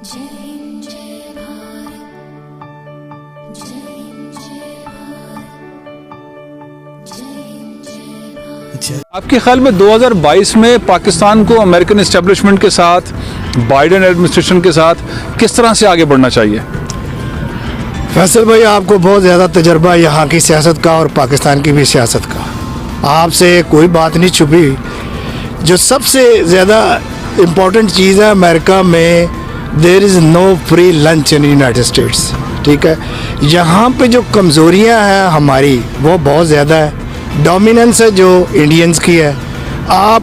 जय हिंद जय भारत, जय हिंद जय भारत, जय हिंद जय भारत। आपके ख्याल में 2022 में पाकिस्तान को अमेरिकन एस्टेब्लिशमेंट के साथ, बाइडेन एडमिनिस्ट्रेशन के साथ किस तरह से आगे बढ़ना चाहिए? फैसल भाई, आपको बहुत ज़्यादा तजर्बा यहाँ की सियासत का और पाकिस्तान की भी सियासत का। आपसे कोई बात नहीं छुपी। जो सबसे ज़्यादा इम्पोर्टेंट चीज़ है अमेरिका में, there is no free lunch in United States. ठीक है, यहाँ पे जो कमज़ोरियाँ हैं हमारी वो बहुत ज़्यादा है। डोमिनेंस है जो इंडियंस की है। आप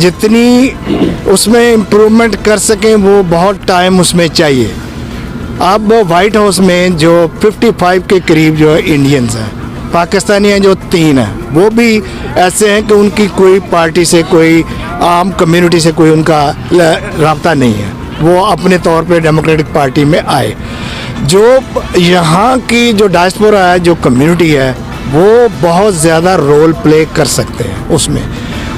जितनी उसमें इम्प्रूवमेंट कर सकें वो बहुत टाइम उसमें चाहिए। अब वाइट हाउस में जो 55 के करीब जो इंडियंस हैं, पाकिस्तानी हैं जो 3 हैं, वो भी ऐसे हैं कि उनकी कोई पार्टी से, कोई आम कम्युनिटी से कोई उनका राब्ता नहीं है। वो अपने तौर पे डेमोक्रेटिक पार्टी में आए। जो यहाँ की जो डायस्पोरा है, जो कम्युनिटी है, वो बहुत ज़्यादा रोल प्ले कर सकते हैं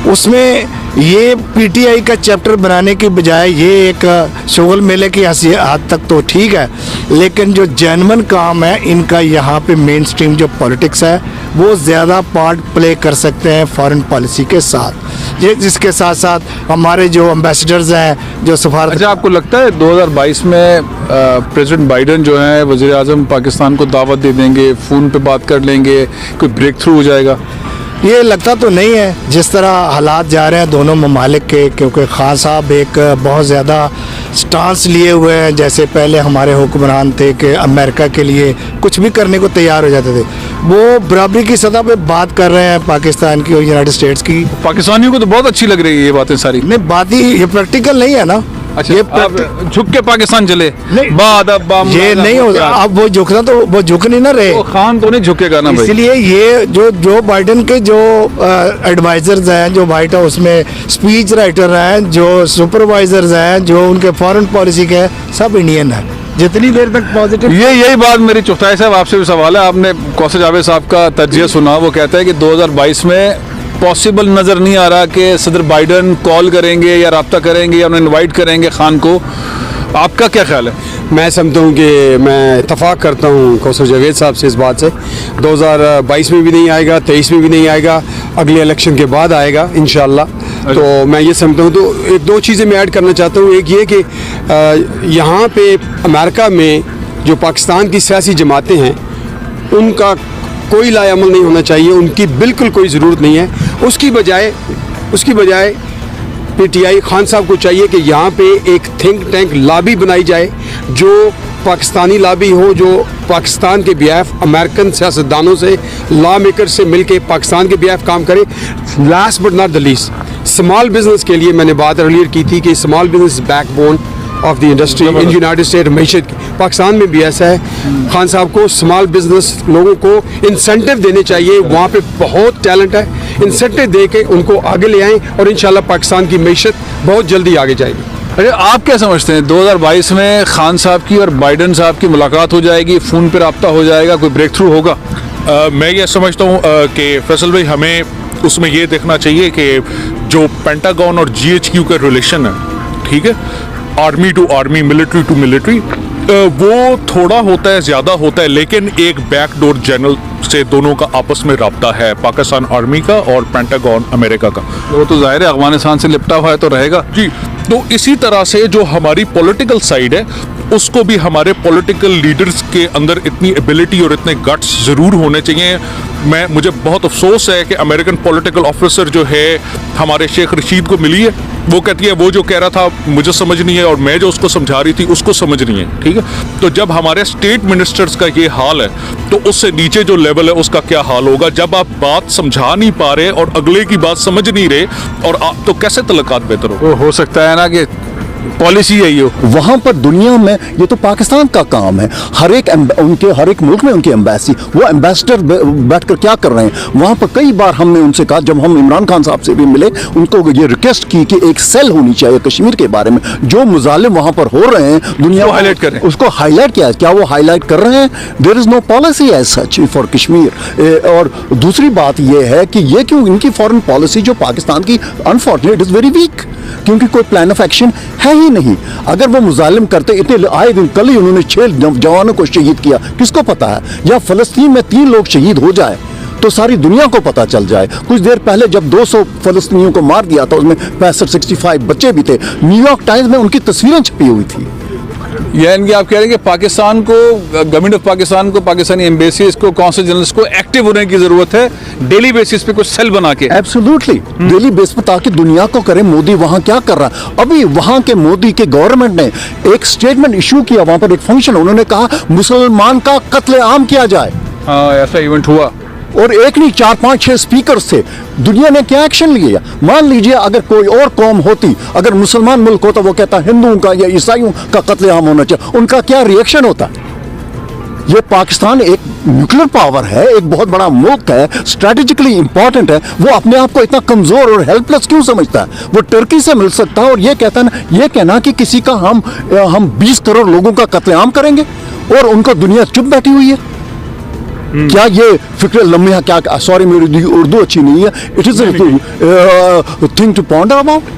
उसमें ये पीटीआई का चैप्टर बनाने की बजाय ये एक शोगल मेले की हद तक तो ठीक है, लेकिन जो जेन्युइन काम है इनका यहाँ पे मेन स्ट्रीम जो पॉलिटिक्स है वो ज़्यादा पार्ट प्ले कर सकते हैं फॉरेन पॉलिसी के साथ। ये जिसके साथ साथ हमारे जो एम्बेसडर्स हैं, जो सफारत। अच्छा, आपको लगता है 2022 में प्रेसिडेंट बाइडेन जो है वज़ीर आज़म पाकिस्तान को दावत दे देंगे, फ़ोन पे बात कर लेंगे, कोई ब्रेक थ्रू हो जाएगा? ये लगता तो नहीं है जिस तरह हालात जा रहे हैं दोनों ममालिक के, क्योंकि खान साहब एक बहुत ज़्यादा स्टांस लिए हुए हैं। जैसे पहले हमारे हुक्मरान थे कि अमेरिका के लिए कुछ भी करने को तैयार हो जाते थे, वो बराबरी की सतह पे बात कर रहे हैं पाकिस्तान की और यूनाइटेड स्टेट्स की। पाकिस्तानियों को तो बहुत अच्छी लग रही है ये बातें सारी। नहीं, बात ही ये प्रैक्टिकल नहीं है ना। अच्छा, ये अब झुक के पाकिस्तान चले नहीं, ये नहीं हो। अब वो झुकना तो वो झुक नहीं ना रहे। वो खान तो नहीं झुकेगा ना भाई। इसलिए ये जो बाइडेन के जो एडवाइजर्स हैं, जो व्हाइट हाउस में स्पीच राइटर हैं, जो सुपरवाइजर्स हैं, जो उनके फॉरेन पॉलिसी के, सब इंडियन हैं। जितनी देर तक पॉजिटिव यही बात मेरी चुगताई साहब आपसे भी सवाल है। आपने कौसर जावेद साहब का तज्जिया सुना, वो कहता है कि 2022 में पॉसिबल नज़र नहीं आ रहा कि सदर बाइडेन कॉल करेंगे या रब्ता करेंगे या उन्हें इनवाइट करेंगे खान को। आपका क्या ख्याल है? मैं समझता हूँ कि मैं इत्तफाक करता हूँ कौसर जावेद साहब से इस बात से। 2022 में भी नहीं आएगा, 23 में भी नहीं आएगा, अगले इलेक्शन के बाद आएगा इंशाअल्लाह। तो मैं ये समझता हूँ। तो एक दो चीज़ें मैं ऐड करना चाहता हूँ। एक ये कि यहाँ पे अमेरिका में जो पाकिस्तान की सियासी जमातें हैं उनका कोई लायामल नहीं होना चाहिए, उनकी बिल्कुल कोई ज़रूरत नहीं है। उसकी बजाय पीटीआई खान साहब को चाहिए कि यहाँ पे एक थिंक टैंक लॉबी बनाई जाए, जो पाकिस्तानी लॉबी हो, जो पाकिस्तान के बिहाफ अमेरिकन सियासतदानों से, लॉ मेकर से मिलके पाकिस्तान के बिहाफ काम करे। Last but not the least, small business के लिए मैंने बात अर्लियर की थी कि small business backbone of the industry in United State. मईशत पाकिस्तान में भी ऐसा है। खान साहब को स्मॉल बिजनेस लोगों को इंसेंटिव देने चाहिए। वहाँ पे बहुत टैलेंट है, इंसेंटिव दे के उनको आगे ले आएँ और इंशाल्लाह पाकिस्तान की मईशत बहुत जल्दी आगे जाएगी। अरे, आप क्या समझते हैं 2022 में खान साहब की और बाइडेन साहब की मुलाकात हो जाएगी, फ़ोन पर रब्ता हो जाएगा, कोई ब्रेक थ्रू होगा? मैं ये समझता हूँ कि फैसल भाई, हमें उसमें ये देखना चाहिए कि जो पेंटागन और जीएचक्यू का रिलेशन है, ठीक है, army to army, military to military, वो थोड़ा होता है, ज़्यादा होता है, लेकिन एक बैकडोर जनरल से दोनों का आपस में रब्ता है, पाकिस्तान आर्मी का और पेंटागन अमेरिका का। वो तो जाहिर है अफगानिस्तान से लिपटा हुआ है तो रहेगा जी। तो इसी तरह से जो हमारी पॉलिटिकल साइड है उसको भी हमारे पॉलिटिकल लीडर्स के अंदर इतनी एबिलिटी और इतने गट्स ज़रूर होने चाहिए। मुझे बहुत अफसोस है कि अमेरिकन पॉलिटिकल ऑफिसर जो है हमारे शेख रशीद को मिली है, वो कहती है वो जो कह रहा था मुझे समझ नहीं है और मैं जो उसको समझा रही थी उसको समझ नहीं है, ठीक है। तो जब हमारे स्टेट मिनिस्टर्स का ये हाल है तो उससे नीचे जो लेवल है उसका क्या हाल होगा? जब आप बात समझा नहीं पा रहे और अगले की बात समझ नहीं रहे और आप तो कैसे तलकात बेहतर हो सकता है ना कि पॉलिसी यही हो। वहाँ पर दुनिया में ये तो पाकिस्तान का काम है। हर एक मुल्क में उनकी एम्बेसी, वो एम्बेसडर बैठकर क्या कर रहे हैं वहाँ पर। कई बार हमने उनसे कहा, जब हम इमरान खान साहब से भी मिले, उनको ये रिक्वेस्ट की कि एक सेल होनी चाहिए कश्मीर के बारे में, जो मुजालिम वहाँ पर हो रहे हैं दुनिया हाईलाइट करें, उसको हाईलाइट किया। क्या वो हाईलाइट कर रहे हैं? There is no policy as such for Kashmir. और दूसरी बात यह है कि ये क्यों इनकी फॉरेन पॉलिसी जो पाकिस्तान की अनफॉर्चुनेट इज वेरी वीक, क्योंकि कोई प्लान ऑफ एक्शन है ही नहीं। अगर वो मुजालिम करते, इतने आए दिन कल ही उन्होंने 6 जवानों को शहीद किया, किसको पता है? या फ़लस्तीन में 3 लोग शहीद हो जाए तो सारी दुनिया को पता चल जाए। कुछ देर पहले जब 200 फ़लस्तीनियों को मार दिया था, उसमें 65 बच्चे भी थे। न्यूयॉर्क टाइम्स में उनकी तस्वीरें छपी हुई थी। यानी कि आप कह रहे हैं कि पाकिस्तान को, गवर्नमेंट ऑफ पाकिस्तान को, पाकिस्तानी एम्बेसी को, कौंसल जर्नलिस्ट को एक्टिव होने की जरूरत है, डेली बेसिस पे कुछ सेल बना के। एब्सोल्युटली डेली बेस पर, ताकि दुनिया को करे मोदी वहां क्या कर रहा है। अभी वहां के मोदी के गवर्नमेंट ने एक स्टेटमेंट इशू किया, वहां पर एक फंक्शन, उन्होंने कहा मुसलमान का कत्लेआम किया जाए। हाँ, ऐसा इवेंट हुआ। और एक नहीं, 4, 5, 6 स्पीकर्स थे। दुनिया ने क्या एक्शन लिया? मान लीजिए अगर कोई और कौम होती, अगर मुसलमान मुल्क होता, वो कहता हिंदुओं का या ईसाइयों का कत्लेआम होना चाहिए, उनका क्या रिएक्शन होता? ये पाकिस्तान एक न्यूक्लियर पावर है, एक बहुत बड़ा मुल्क है, स्ट्रेटेजिकली इंपॉर्टेंट है। वो अपने आप को इतना कमजोर और हेल्पलेस क्यों समझता है? वो टर्की से मिल सकता है और ये कहता है ना, ये कहना कि किसी का हम 20 करोड़ लोगों का कत्लेआम करेंगे और उनको दुनिया चुप बैठी हुई है। क्या ये फिक्र लम्हा, क्या, सॉरी मेरी उर्दू अच्छी नहीं है, it is thing to ponder about.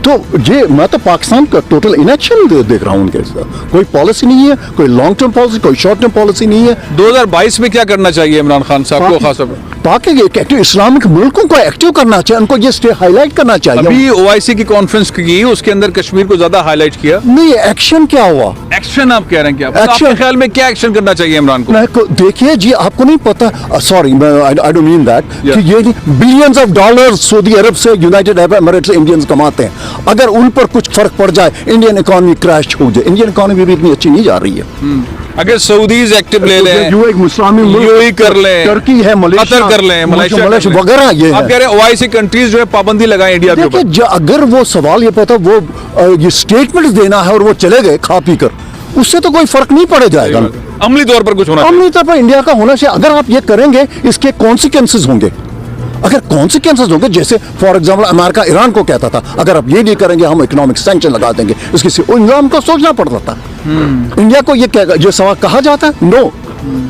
तो ये मैं तो पाकिस्तान का टोटल इनएक्शन देख रहा हूँ उनके साथ। कोई पॉलिसी नहीं है, कोई लॉन्ग टर्म पॉलिसी, कोई शॉर्ट टर्म पॉलिसी नहीं है। 2022 में क्या करना चाहिए इमरान खान साहब को खास तौर पर? ताकि एक्टिव इस्लामिक मुल्कों को एक्टिव करना चाहिए, उनको ये स्टे हाईलाइट करना चाहिए। अभी OIC की कॉन्फ्रेंस की, उसके अंदर कश्मीर को ज्यादा हाईलाइट किया। नहीं, एक्शन क्या हुआ? एक्शन आप कह रहे हैं क्या? Action- आपके ख्याल में क्या एक्शन करना चाहिए इमरान को? देखिए जी, आपको नहीं पता, sorry I don't mean that, Yeah. कि ये बिलियंस ऑफ डॉलर्स सऊदी अरब से, यूनाइटेड अरब एमिरेट्स से इंडियंस कमाते हैं। अगर उन पर कुछ फर्क पड़ जाए, इंडियन इकोनॉमी क्रैश हो जाए। इंडियन इकोनॉमी भी इतनी अच्छी नहीं जा रही है। अगर सऊदीज एक्टिव ले लें, जो एक मुस्लिम यूएई कर लें, टर्की है, मलेशिया कतर कर लें, मलेशिया वगैरह, ये आप है। कह रहे हैं OIC कंट्रीज जो है पाबंदी लगाएं इंडिया के देखिए, ऊपर। अगर वो सवाल ये पता, वो ये स्टेटमेंट देना है और वो चले गए खा पी कर, उससे तो कोई फर्क नहीं पड़े जाएगा। अमली तौर पर कुछ होना चाहिए। अमली तौर पर इंडिया का होना चाहिए। अगर आप ये करेंगे, इसके कॉन्सिक्वेंसेस होंगे। अगर कॉन्सिक्वेंसेस होंगे, जैसे फॉर एग्जांपल अमेरिका ईरान को कहता था, अगर आप ये नहीं करेंगे हम इकोनॉमिक सैंक्शन लगा देंगे, इसके से इंडिया को सोचना पड़ता था। इंडिया को ये सवाल कहा जाता है, नो।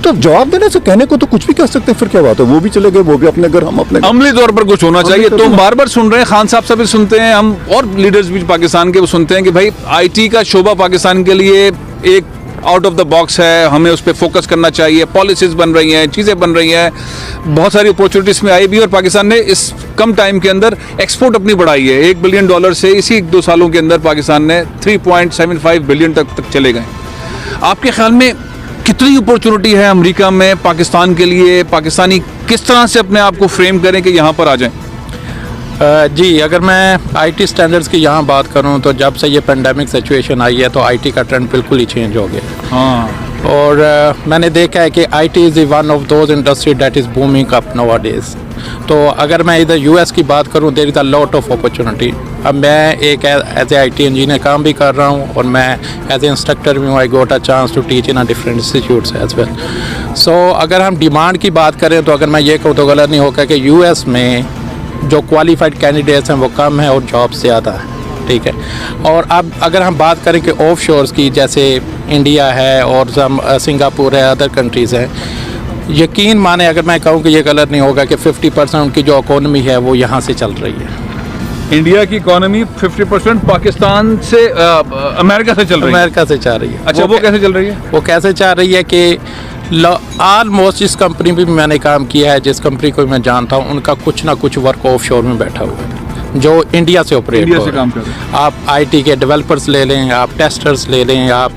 तो जवाब देने से, कहने को तो कुछ भी कह सकते हैं, फिर क्या बात है? वो भी चले गए, वो भी अपने घर, हम अपने घर। अमली तौर पर कुछ होना चाहिए। तौर तुम पर- बार बार सुन रहे हैं, खान साहब से भी सुनते हैं हम, और लीडर्स भी पाकिस्तान के वो सुनते हैं कि भाई IT का शोबा पाकिस्तान के लिए एक आउट ऑफ द बॉक्स है, हमें उस पर फोकस करना चाहिए। पॉलिसीज बन रही हैं, चीज़ें बन रही हैं, बहुत सारी अपॉर्चुनिटीज में आई भी, और पाकिस्तान ने इस कम टाइम के अंदर एक्सपोर्ट अपनी बढ़ाई है। $1 बिलियन से इसी 2 सालों के अंदर पाकिस्तान ने 3.75 बिलियन तक चले गए। आपके ख्याल में कितनी अपॉर्चुनिटी है अमेरिका में पाकिस्तान के लिए? पाकिस्तानी किस तरह से अपने आप को फ्रेम करें कि यहाँ पर आ जाएं? जी, अगर मैं IT स्टैंडर्ड्स की यहाँ बात करूँ तो जब से ये पेंडेमिक सिचुएशन आई है तो IT का ट्रेंड बिल्कुल ही चेंज हो गया। हाँ, और मैंने देखा है कि IT is one of those industry that is booming up nowadays. तो अगर मैं इधर US की बात करूँ, there is a lot of opportunity. अब मैं एक एज ए IT इंजीनियर काम भी कर रहा हूँ और मैं एज ए इंस्ट्रक्टर भी हूँ। I got a chance to teach in a different institutes as well. So अगर हम डिमांड की बात करें तो अगर मैं ये कहूँ तो गलत नहीं होगा कि US में जो क्वालिफाइड कैंडिडेट्स हैं वो कम है और जॉब्स ज़्यादा है, ठीक है। और अब अगर हम बात करें कि ऑफ शोर्स की, जैसे इंडिया है और सिंगापुर है, अदर कंट्रीज़ हैं, यकीन माने अगर मैं कहूँ कि ये गलत नहीं होगा कि 50% उनकी जो इकोनॉमी है वो यहाँ से चल रही है। इंडिया की इकोनॉमी 50% पाकिस्तान से, अमेरिका से चल रही है। अमेरिका से चल रही है। अच्छा, वो कैसे चल रही है? वो कैसे चल रही है कि ऑलमोस्ट जिस कंपनी भी मैंने काम किया है, जिस कंपनी को मैं जानता हूँ, उनका कुछ ना कुछ वर्क ऑफ शोर में बैठा हुआ है जो इंडिया से ऑपरेट इंडिया हो से रहा काम है। कर रहे हैं। आप IT के डेवलपर्स ले लें, आप टेस्टर्स ले लें, आप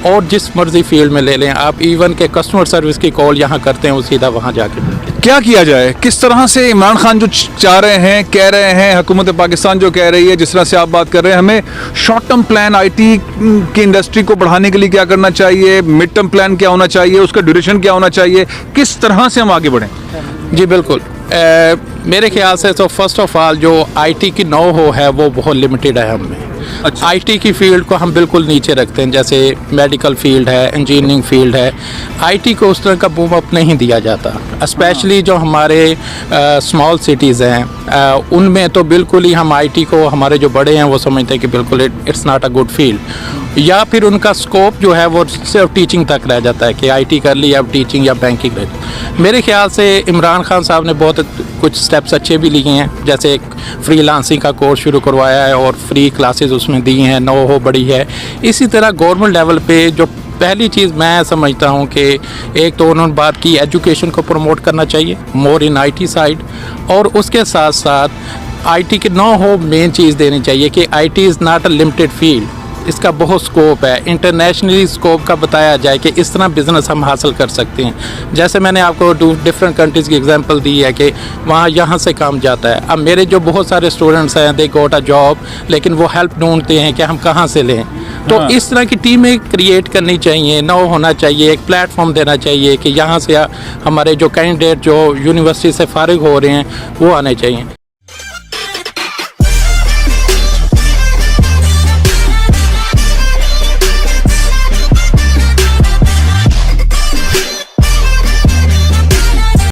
और जिस मर्जी फील्ड में ले लें, आप इवन के कस्टमर सर्विस की कॉल यहाँ करते हैं वो सीधा वहाँ जाके मिलते हैं। क्या किया जाए? किस तरह से इमरान खान जो चाह रहे हैं, कह रहे हैं, हुकूमत पाकिस्तान जो कह रही है, जिस तरह से आप बात कर रहे हैं, हमें शॉर्ट टर्म प्लान IT की इंडस्ट्री को बढ़ाने के लिए क्या करना चाहिए? मिड टर्म प्लान क्या होना चाहिए? उसका ड्यूरेशन क्या होना चाहिए? किस तरह से हम आगे बढ़ें? जी बिल्कुल। मेरे ख्याल से तो फर्स्ट ऑफ ऑल जो IT की नो हो है वो बहुत लिमिटेड है हम में। अच्छा। IT की फील्ड को हम बिल्कुल नीचे रखते हैं, जैसे मेडिकल फील्ड है, इंजीनियरिंग फील्ड है, IT को उस तरह का बूम अप नहीं दिया जाता। स्पेशली जो हमारे स्मॉल सिटीज़ हैं उनमें तो बिल्कुल ही हम IT को, हमारे जो बड़े हैं वो समझते हैं कि बिल्कुल it's not a good field, या फिर उनका स्कोप जो है वो सिर्फ टीचिंग तक रह जाता है कि IT कर ली अब टीचिंग या बैंकिंग रह। मेरे ख्याल से इमरान खान साहब ने बहुत कुछ स्टेप्स अच्छे भी लिए हैं, जैसे एक फ्रीलांसिंग का कोर्स शुरू करवाया है और फ्री क्लासेस उसमें दी हैं, नो हो बड़ी है। इसी तरह गवर्नमेंट लेवल पे जो पहली चीज़ मैं समझता हूँ कि एक तो उन्होंने बात की एजुकेशन को प्रमोट करना चाहिए मोर इन आईटी साइड, और उसके साथ साथ आईटी के नो हो मेन चीज़ देनी चाहिए कि IT is not a limited field, इसका बहुत स्कोप है। इंटरनेशनली स्कोप का बताया जाए कि इस तरह बिज़नेस हम हासिल कर सकते हैं। जैसे मैंने आपको डिफरेंट कंट्रीज़ की एग्जांपल दी है कि वहाँ यहाँ से काम जाता है। अब मेरे जो बहुत सारे स्टूडेंट्स हैं दे गॉट अ जॉब, लेकिन वो हेल्प ढूंढते हैं कि हम कहाँ से लें। तो इस तरह की टीमें क्रिएट करनी चाहिए, नो होना चाहिए, एक प्लेटफॉर्म देना चाहिए कि यहाँ से हमारे जो कैंडिडेट जो यूनिवर्सिटी से फारिग हो रहे हैं वो आने चाहिए।